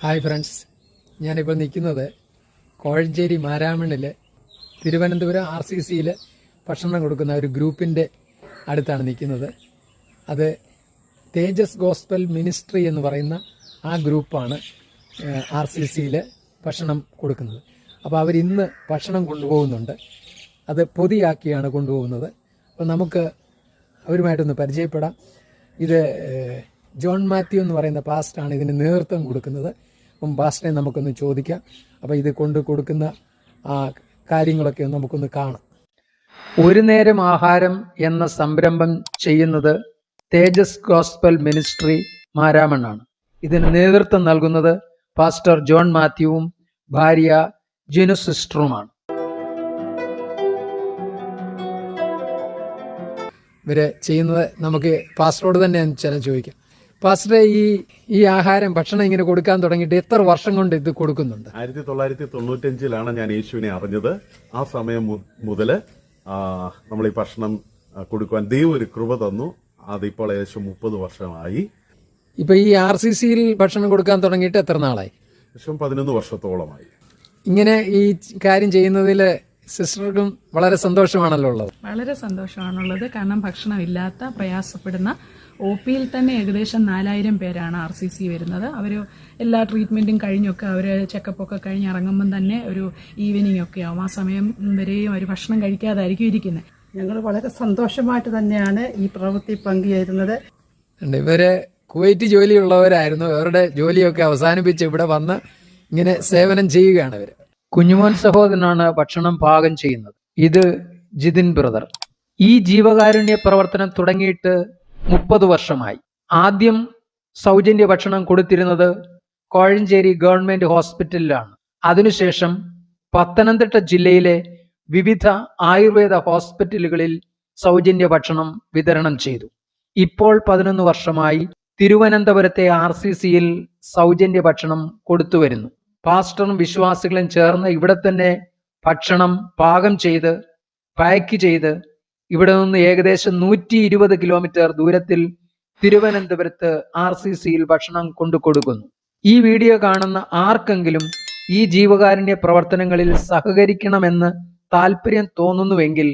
Hi friends, ഞാനിപ്പോൾ നിൽക്കുന്നത് കോഴഞ്ചേരി മാരാമണ്ണിൽ തിരുവനന്തപുരം RCCയിൽ ഭക്ഷണം കൊടുക്കുന്ന ഒരു ഗ്രൂപ്പിൻ്റെ അടുത്താണ് നിൽക്കുന്നത്. അത് തേജസ് ഗോസ്പൽ മിനിസ്ട്രി എന്ന് പറയുന്ന ആ ഗ്രൂപ്പാണ് RCCയിൽ ഭക്ഷണം കൊടുക്കുന്നത്. അപ്പോൾ അവരിന്ന് ഭക്ഷണം കൊണ്ടുപോകുന്നുണ്ട്. അത് പൊതിയാക്കിയാണ് കൊണ്ടുപോകുന്നത്. അപ്പോൾ നമുക്ക് അവരുമായിട്ടൊന്ന് പരിചയപ്പെടാം. ഇത് ജോൺ മാത്യു എന്ന് പറയുന്ന പാസ്റ്ററാണ് ഇതിന് നേതൃത്വം കൊടുക്കുന്നത്. അപ്പം പാസ്റ്ററെ നമുക്കൊന്ന് ചോദിക്കാം. അപ്പോൾ ഇത് കൊടുക്കുന്ന ആ കാര്യങ്ങളൊക്കെ നമുക്കൊന്ന് കാണാം. ഒരു നേരം ആഹാരം എന്ന സംരംഭം ചെയ്യുന്നത് തേജസ് ഗോസ്പൽ മിനിസ്ട്രി മാരാമണ്ണാണ്. ഇതിന് നേതൃത്വം നൽകുന്നത് പാസ്റ്റർ ജോൺ മാത്യുവും ഭാര്യ ജിനു സിസ്റ്ററുമാണ്. ഇവര് ചെയ്യുന്നത് നമുക്ക് പാസ്റ്ററോട് തന്നെ ചോദിക്കാം. പാസ്റ്ററെ, ഈ ആഹാരം ഭക്ഷണം ഇങ്ങനെ കൊടുക്കാൻ തുടങ്ങിയിട്ട് എത്ര വർഷം കൊണ്ട് ഇത് കൊടുക്കുന്നുണ്ട്? 1995 ഞാൻ യേശുവിനെ അറിഞ്ഞത്. ആ സമയം മുതൽ നമ്മൾ ഈ ഭക്ഷണം കൊടുക്കുവാൻ ദൈവം ഒരു കൃപ തന്നു. അതിപ്പോൾ ഏകദേശം 30 വർഷമായി. ഇപ്പൊ ഈ RCCയിൽ ഭക്ഷണം കൊടുക്കാൻ തുടങ്ങിയിട്ട് എത്ര നാളായി? ഏകദേശം 11 വർഷത്തോളമായി. ഇങ്ങനെ ഈ കാര്യം ചെയ്യുന്നതിൽ സിസ്റ്റർക്കും വളരെ സന്തോഷമാണല്ലോ ഉള്ളത്. വളരെ സന്തോഷമാണുള്ളത്. കാരണം ഭക്ഷണം ഇല്ലാത്ത പ്രയാസപ്പെടുന്ന OPയിൽ തന്നെ ഏകദേശം 4000 പേരാണ് RCC വരുന്നത്. അവർ എല്ലാ ട്രീറ്റ്മെന്റും കഴിഞ്ഞൊക്കെ അവർ ചെക്കപ്പൊക്കെ കഴിഞ്ഞ് ഇറങ്ങുമ്പം തന്നെ ഒരു ഈവനിങ് ഒക്കെ ആവും. ആ സമയം വരെയും അവർ ഭക്ഷണം കഴിക്കാതായിരിക്കും ഇരിക്കുന്നത്. ഞങ്ങൾ വളരെ സന്തോഷമായിട്ട് തന്നെയാണ് ഈ പ്രവൃത്തി പങ്കുചേരുന്നത്. ഇവര് കുവൈറ്റ് ജോലിയുള്ളവരായിരുന്നു. അവരുടെ ജോലിയൊക്കെ അവസാനിപ്പിച്ച് ഇവിടെ വന്ന് ഇങ്ങനെ സേവനം ചെയ്യുകയാണ് ഇവര്. കുഞ്ഞുമോൻ സഹോദരനാണ് ഭക്ഷണം പാകം ചെയ്യുന്നത്. ഇത് ജിതിൻ ബ്രദർ. ഈ ജീവകാരുണ്യ പ്രവർത്തനം തുടങ്ങിയിട്ട് 30 വർഷമായി. ആദ്യം സൗജന്യ ഭക്ഷണം കൊടുത്തിരുന്നത് കോഴഞ്ചേരി ഗവൺമെന്റ് ഹോസ്പിറ്റലിലാണ്. അതിനുശേഷം പത്തനംതിട്ട ജില്ലയിലെ വിവിധ ആയുർവേദ ഹോസ്പിറ്റലുകളിൽ സൗജന്യ ഭക്ഷണം വിതരണം ചെയ്തു. ഇപ്പോൾ 11 വർഷമായി തിരുവനന്തപുരത്തെ RCCയിൽ സൗജന്യ ഭക്ഷണം കൊടുത്തുവരുന്നു. പാസ്റ്ററും വിശ്വാസികളും ചേർന്ന് ഇവിടെ തന്നെ ഭക്ഷണം പാകം ചെയ്ത് പാക്ക് ചെയ്ത് ഇവിടെ നിന്ന് ഏകദേശം 120 കിലോമീറ്റർ ദൂരത്തിൽ തിരുവനന്തപുരത്ത് RCCയിൽ ഭക്ഷണം കൊടുക്കുന്നു. ഈ വീഡിയോ കാണുന്ന ആർക്കെങ്കിലും ഈ ജീവകാരുണ്യ പ്രവർത്തനങ്ങളിൽ സഹകരിക്കണമെന്ന് താല്പര്യം തോന്നുന്നുവെങ്കിൽ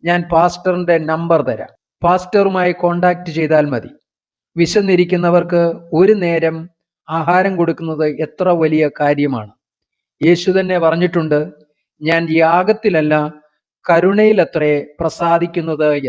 ഞാൻ പാസ്റ്ററിന്റെ നമ്പർ തരാം. പാസ്റ്ററുമായി കോണ്ടാക്ട് ചെയ്താൽ മതി. വിശന്നിരിക്കുന്നവർക്ക് ഒരു നേരം ആഹാരം കൊടുക്കുന്നത് എത്ര വലിയ കാര്യമാണ്. യേശു തന്നെ പറഞ്ഞിട്ടുണ്ട്, ഞാൻ യാഗത്തിലല്ല കരുണയിലത്രേ പ്രസാദിക്കുന്നത് എന്ന്.